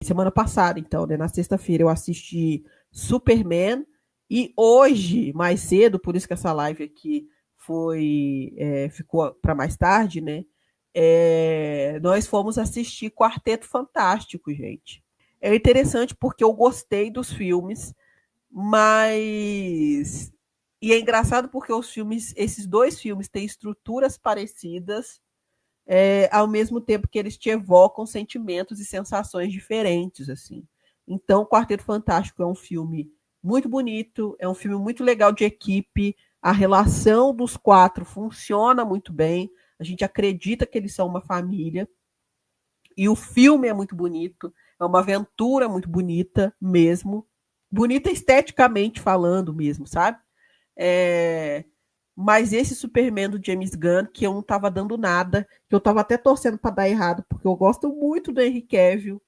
semana passada, então, né? Na sexta-feira eu assisti Superman e hoje, mais cedo, por isso que essa live aqui ficou para mais tarde, né? Nós fomos assistir Quarteto Fantástico, gente. É interessante porque eu gostei dos filmes, mas e é engraçado porque esses dois filmes têm estruturas parecidas, ao mesmo tempo que eles te evocam sentimentos e sensações diferentes, assim. Então, Quarteto Fantástico é um filme muito bonito, é um filme muito legal de equipe, a relação dos quatro funciona muito bem, a gente acredita que eles são uma família, e o filme é muito bonito, é uma aventura muito bonita mesmo, bonita esteticamente falando mesmo, sabe? É, mas esse Superman do James Gunn, que eu não tava dando nada, que eu tava até torcendo para dar errado, porque eu gosto muito do Henry Cavill.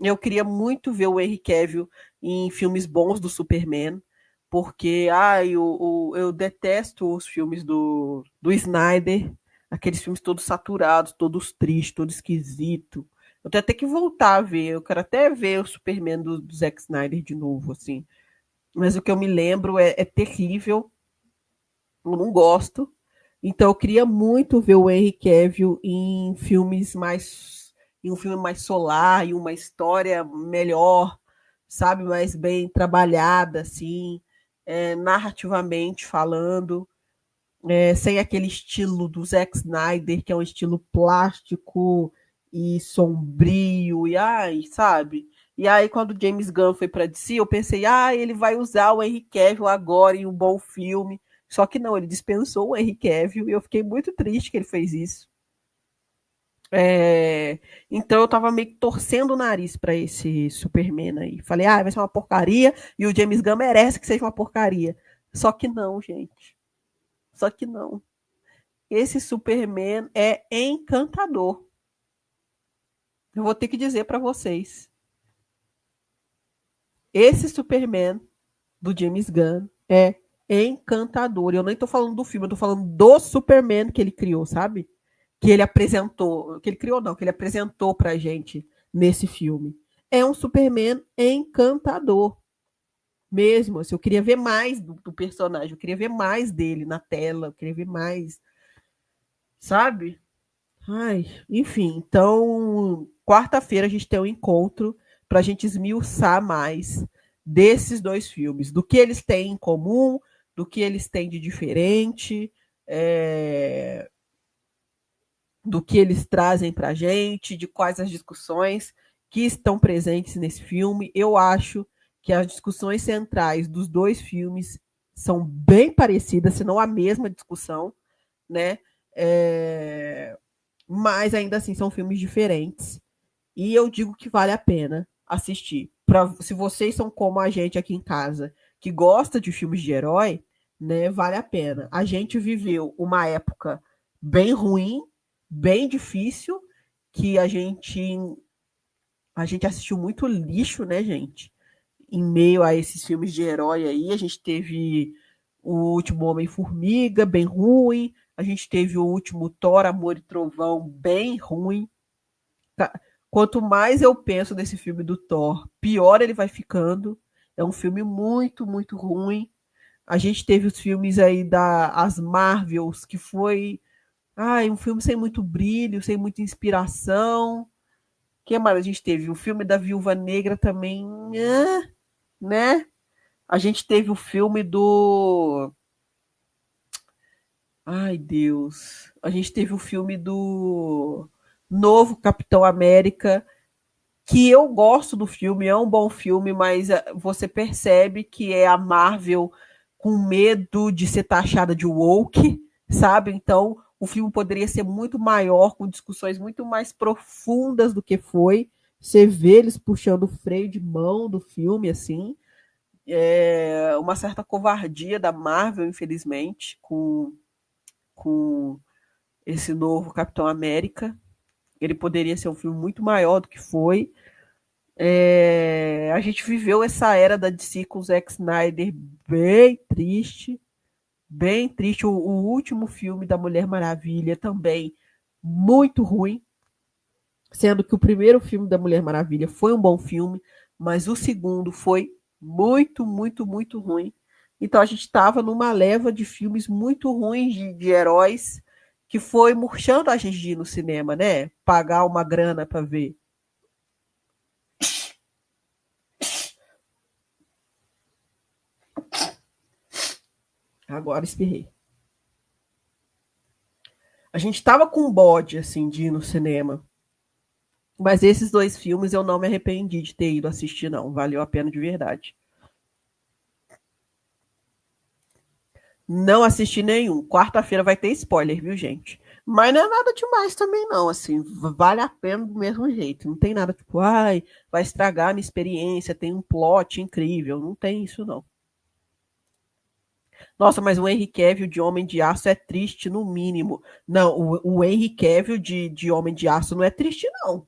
Eu queria muito ver o Henry Cavill em filmes bons do Superman, porque eu detesto os filmes do Snyder, aqueles filmes todos saturados, todos tristes, todos esquisitos. Eu tenho até que voltar a ver, eu quero até ver o Superman do Zack Snyder de novo, assim. Mas o que eu me lembro é terrível, eu não gosto. Então eu queria muito ver o Henry Cavill em um filme mais solar, em uma história melhor, sabe, mais bem trabalhada assim, narrativamente falando, sem aquele estilo do Zack Snyder, que é um estilo plástico e sombrio e ai, sabe? E aí quando o James Gunn foi para DC, eu pensei, ele vai usar o Henry Cavill agora em um bom filme. Só que não, ele dispensou o Henry Cavill e eu fiquei muito triste que ele fez isso. Então eu tava meio que torcendo o nariz para esse Superman aí. Falei, vai ser uma porcaria e o James Gunn merece que seja uma porcaria. Só que não, gente. Só que não. Esse Superman é encantador. Eu vou ter que dizer para vocês. Esse Superman do James Gunn é encantador. Eu nem tô falando do filme, eu tô falando do Superman que ele criou, sabe? Que ele apresentou, que ele criou não, que ele apresentou pra gente nesse filme. É um Superman encantador mesmo. Assim, eu queria ver mais do personagem, eu queria ver mais dele na tela, eu queria ver mais, sabe? Ai, enfim, então, quarta-feira a gente tem um encontro para a gente esmiuçar mais desses dois filmes, do que eles têm em comum, do que eles têm de diferente, é, do que eles trazem para a gente, de quais as discussões que estão presentes nesse filme. Eu acho que as discussões centrais dos dois filmes são bem parecidas, se não a mesma discussão, né? É, mas ainda assim são filmes diferentes. E eu digo que vale a pena assistir. Se vocês são como a gente aqui em casa, que gosta de filmes de herói, né, vale a pena. A gente viveu uma época bem ruim, bem difícil, que a gente assistiu muito lixo, né, gente? Em meio a esses filmes de herói aí, a gente teve o último Homem-Formiga, bem ruim. A gente teve o último Thor, Amor e Trovão, bem ruim. Quanto mais eu penso nesse filme do Thor, pior ele vai ficando. É um filme muito, muito ruim. A gente teve os filmes aí as Marvels, que foi um filme sem muito brilho, sem muita inspiração. O que mais a gente teve? O filme da Viúva Negra também, né? A gente teve o filme do. Ai, Deus. A gente teve o filme do novo Capitão América, que eu gosto do filme, é um bom filme, mas você percebe que é a Marvel com medo de ser taxada de woke, sabe? Então, o filme poderia ser muito maior, com discussões muito mais profundas do que foi. Você vê eles puxando o freio de mão do filme, assim. Uma certa covardia da Marvel, infelizmente, com esse novo Capitão América. Ele poderia ser um filme muito maior do que foi. A gente viveu essa era da DC com o Zack Snyder bem triste, bem triste. O último filme da Mulher Maravilha também muito ruim, Sendo que o primeiro filme da Mulher Maravilha foi um bom filme, mas o segundo foi muito, muito, muito ruim. Então a gente estava numa leva de filmes muito ruins de heróis que foi murchando a gente de ir no cinema, né? Pagar uma grana para ver. Agora espirrei. A gente estava com um bode, assim, de ir no cinema. Mas esses dois filmes eu não me arrependi de ter ido assistir, não. Valeu a pena de verdade. Não assisti nenhum. Quarta-feira vai ter spoiler, viu, gente? Mas não é nada demais também, não. Assim, vale a pena do mesmo jeito. Não tem nada tipo, ai, vai estragar a minha experiência, tem um plot incrível. Não tem isso, não. Nossa, mas o Henry Cavill de Homem de Aço é triste, no mínimo. Não, o Henry Cavill de Homem de Aço não é triste, não.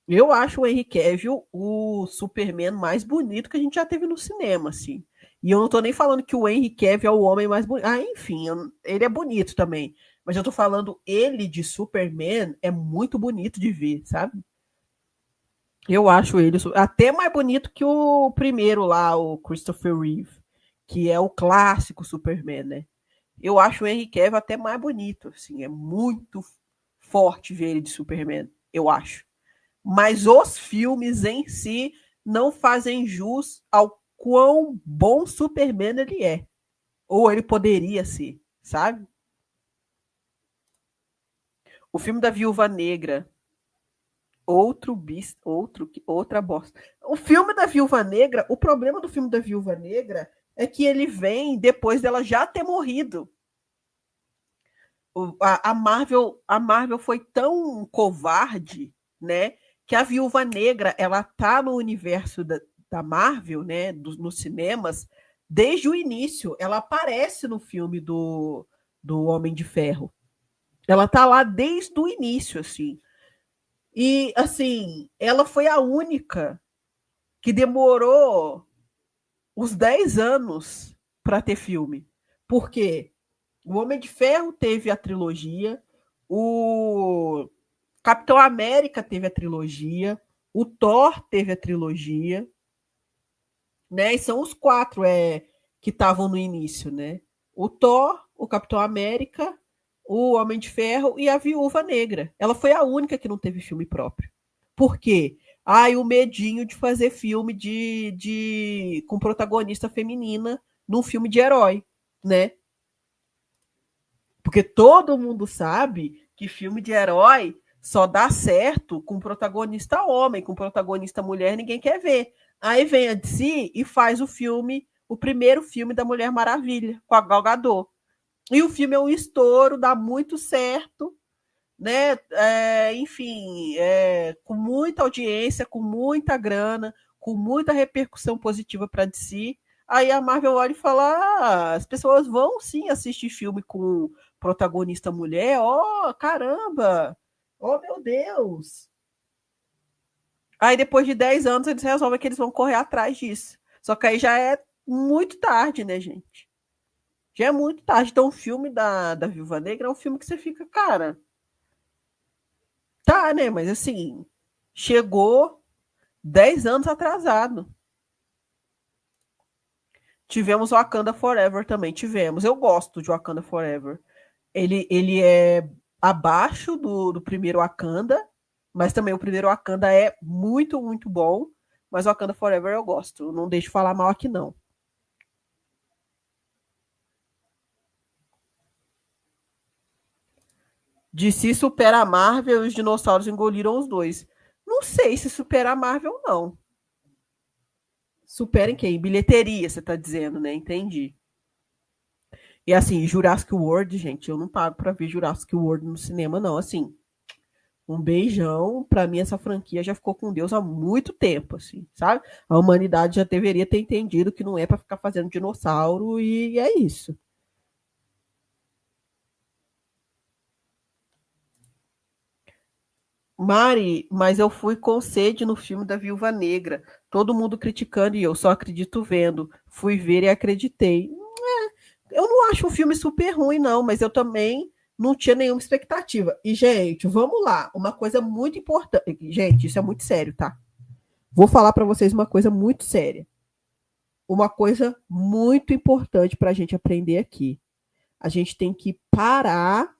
Eu acho o Henry Cavill o Superman mais bonito que a gente já teve no cinema, assim. E eu não tô nem falando que o Henry Cavill é o homem mais bonito. Ah, enfim, ele é bonito também. Mas eu tô falando, ele de Superman é muito bonito de ver, sabe? Eu acho ele até mais bonito que o primeiro lá, o Christopher Reeve, que é o clássico Superman, né? Eu acho o Henry Cavill até mais bonito, assim, é muito forte ver ele de Superman, eu acho. Mas os filmes em si não fazem jus ao quão bom Superman ele é. Ou ele poderia ser, sabe? O filme da Viúva Negra, outra bosta. O filme da Viúva Negra, o problema do filme da Viúva Negra é que ele vem depois dela já ter morrido. A Marvel foi tão covarde, né, que a Viúva Negra ela tá no universo da Marvel, né, nos cinemas desde o início. Ela aparece no filme do Homem de Ferro. Ela tá lá desde o início, assim. E assim, ela foi a única que demorou uns 10 anos para ter filme. Por quê? O Homem de Ferro teve a trilogia, o Capitão América teve a trilogia, o Thor teve a trilogia, né? E são os quatro que estavam no início, né? O Thor, o Capitão América, o Homem de Ferro e a Viúva Negra. Ela foi a única que não teve filme próprio. Por quê? Ai, o medinho de fazer filme com protagonista feminina num filme de herói, né? Porque todo mundo sabe que filme de herói só dá certo com protagonista homem, com protagonista mulher, ninguém quer ver. Aí vem a DC e faz o primeiro filme da Mulher Maravilha, com a Gal Gadot. E o filme é um estouro, dá muito certo, né? Enfim, com muita audiência, com muita grana, com muita repercussão positiva para DC. Aí a Marvel olha e fala: as pessoas vão sim assistir filme com protagonista mulher. Oh, caramba! Oh, meu Deus! Aí depois de 10 anos eles resolvem que eles vão correr atrás disso. Só que aí já é muito tarde, né, gente? Já é muito tarde. Então o filme da Viúva Negra é um filme que você fica, cara, tá, né? Mas assim, chegou 10 anos atrasado. Tivemos Wakanda Forever também, tivemos. Eu gosto de Wakanda Forever. Ele é abaixo do primeiro Wakanda, mas também o primeiro Wakanda é muito, muito bom. Mas Wakanda Forever eu gosto. Não deixo de falar mal aqui, não. DC supera a Marvel e os dinossauros engoliram os dois. Não sei se supera a Marvel, não. Supera em quem? Bilheteria, você tá dizendo, né? Entendi. E assim, Jurassic World, gente, eu não pago pra ver Jurassic World no cinema, não. Assim, um beijão. Pra mim, essa franquia já ficou com Deus há muito tempo, assim, sabe? A humanidade já deveria ter entendido que não é pra ficar fazendo dinossauro e é isso. Mari, mas eu fui com sede no filme da Viúva Negra. Todo mundo criticando e eu só acredito vendo. Fui ver e acreditei. Eu não acho um filme super ruim, não, mas eu também não tinha nenhuma expectativa. E, gente, vamos lá. Uma coisa muito importante. Gente, isso é muito sério, tá? Vou falar para vocês uma coisa muito séria. Uma coisa muito importante para a gente aprender aqui. A gente tem que parar.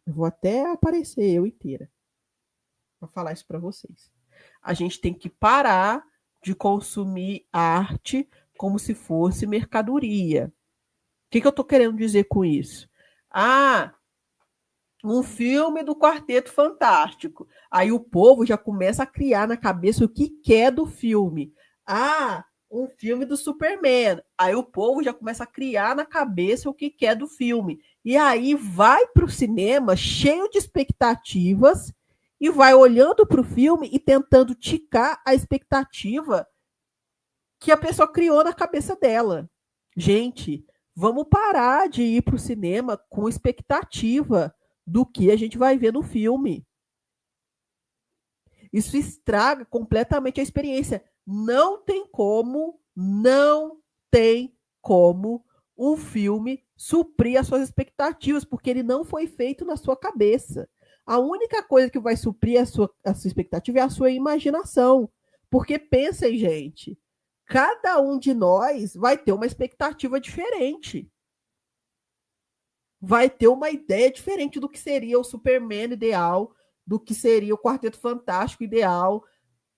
Eu vou até aparecer eu inteira para falar isso para vocês. A gente tem que parar de consumir arte como se fosse mercadoria. O que eu estou querendo dizer com isso? Ah, um filme do Quarteto Fantástico. Aí o povo já começa a criar na cabeça o que quer do filme. Ah, um filme do Superman. Aí o povo já começa a criar na cabeça o que quer do filme. E aí vai para o cinema cheio de expectativas e vai olhando para o filme e tentando ticar a expectativa que a pessoa criou na cabeça dela. Gente, vamos parar de ir para o cinema com expectativa do que a gente vai ver no filme. Isso estraga completamente a experiência. Não tem como um filme suprir as suas expectativas, porque ele não foi feito na sua cabeça. A única coisa que vai suprir a sua expectativa é a sua imaginação. Porque pensem, gente, cada um de nós vai ter uma expectativa diferente. Vai ter uma ideia diferente do que seria o Superman ideal, do que seria o Quarteto Fantástico ideal.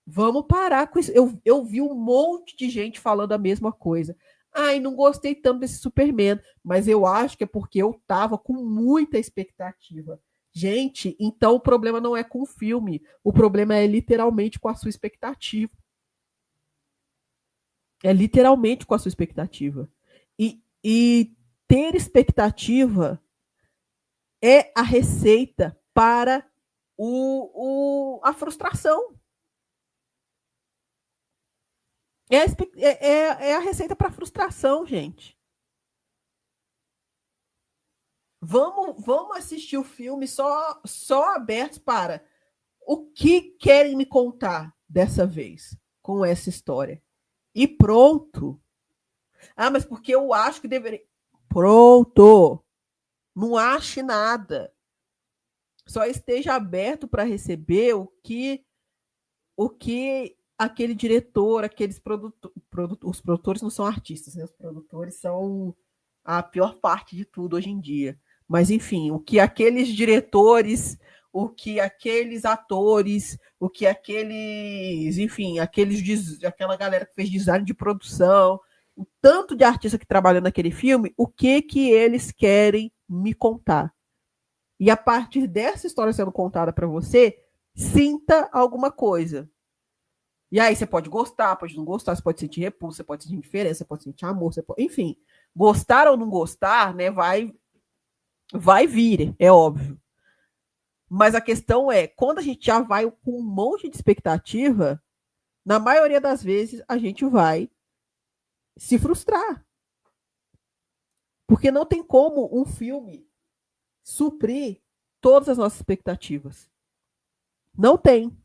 Vamos parar com isso. Eu vi um monte de gente falando a mesma coisa. Ai, não gostei tanto desse Superman, mas eu acho que é porque eu tava com muita expectativa. Gente, então o problema não é com o filme, o problema é literalmente com a sua expectativa. É literalmente com a sua expectativa. E ter expectativa é a receita para a frustração. É a receita para frustração, gente. Vamos assistir o filme só abertos para o que querem me contar dessa vez com essa história. E pronto. Ah, mas porque eu acho que deveria. Pronto. Não ache nada. Só esteja aberto para receber o que aquele diretor, aqueles os produtores não são artistas, né? Os produtores são a pior parte de tudo hoje em dia. Mas enfim, o que aqueles diretores, o que aqueles atores, o que aqueles, enfim, aquela galera que fez design de produção, o tanto de artista que trabalhou naquele filme, o que eles querem me contar. E a partir dessa história sendo contada para você, sinta alguma coisa. E aí você pode gostar, pode não gostar, você pode sentir repulsa, você pode sentir indiferença, você pode sentir amor, enfim, gostar ou não gostar, né, vai vir, é óbvio. Mas a questão é, quando a gente já vai com um monte de expectativa, na maioria das vezes a gente vai se frustrar. Porque não tem como um filme suprir todas as nossas expectativas. Não tem.